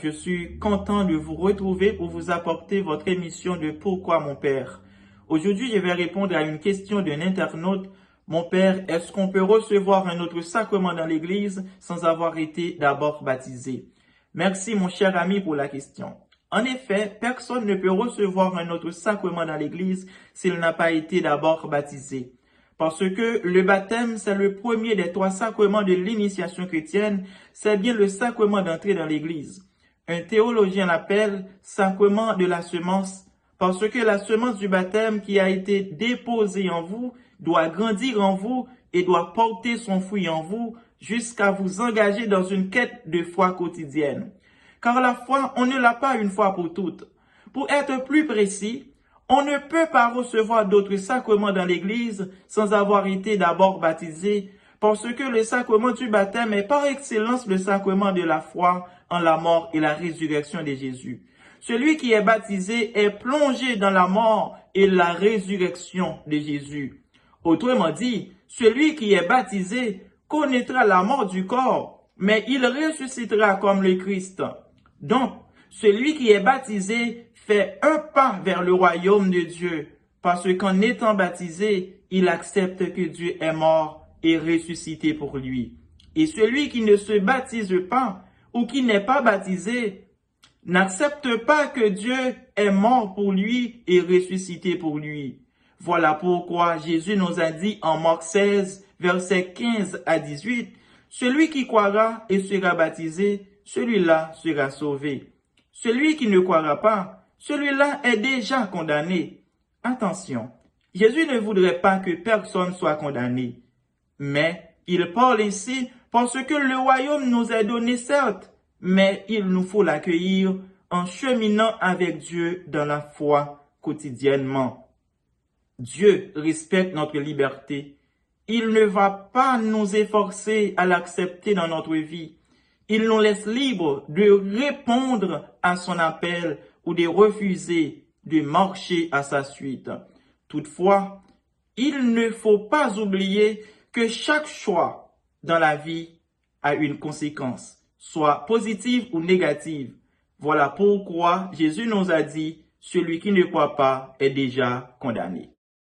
je suis content de vous retrouver pour vous apporter votre émission de Pourquoi mon Père. Aujourd'hui, je vais répondre à une question d'un internaute. Mon Père, est-ce qu'on peut recevoir un autre sacrement dans l'Église sans avoir été d'abord baptisé? Merci mon cher ami pour la question. En effet, personne ne peut recevoir un autre sacrement dans l'Église s'il n'a pas été d'abord baptisé. Parce que le baptême, c'est le premier des 3 sacrements de l'initiation chrétienne, c'est bien le sacrement d'entrée dans l'Église. Un théologien l'appelle sacrement de la semence, parce que la semence du baptême qui a été déposée en vous doit grandir en vous et doit porter son fruit en vous jusqu'à vous engager dans une quête de foi quotidienne. Car la foi, on ne l'a pas une fois pour toutes. Pour être plus précis, on ne peut pas recevoir d'autres sacrements dans l'Église sans avoir été d'abord baptisé, parce que le sacrement du baptême est par excellence le sacrement de la foi en la mort et la résurrection de Jésus. Celui qui est baptisé est plongé dans la mort et la résurrection de Jésus. Autrement dit, celui qui est baptisé connaîtra la mort du corps, mais il ressuscitera comme le Christ. Donc, celui qui est baptisé fait un pas vers le royaume de Dieu, parce qu'en étant baptisé, il accepte que Dieu est mort et ressuscité pour lui. Et celui qui ne se baptise pas ou qui n'est pas baptisé n'accepte pas que Dieu est mort pour lui et ressuscité pour lui. Voilà pourquoi Jésus nous a dit en Marc 16, versets 15 à 18, « Celui qui croira et sera baptisé, celui-là sera sauvé. Celui qui ne croira pas, celui-là est déjà condamné. » Attention, Jésus ne voudrait pas que personne soit condamné. Mais il parle ici parce que le royaume nous est donné certes, mais il nous faut l'accueillir en cheminant avec Dieu dans la foi quotidiennement. Dieu respecte notre liberté. Il ne va pas nous efforcer à l'accepter dans notre vie. Il nous laisse libres de répondre à son appel ou de refuser de marcher à sa suite. Toutefois, il ne faut pas oublier que chaque choix dans la vie a une conséquence, soit positive ou négative. Voilà pourquoi Jésus nous a dit, celui qui ne croit pas est déjà condamné.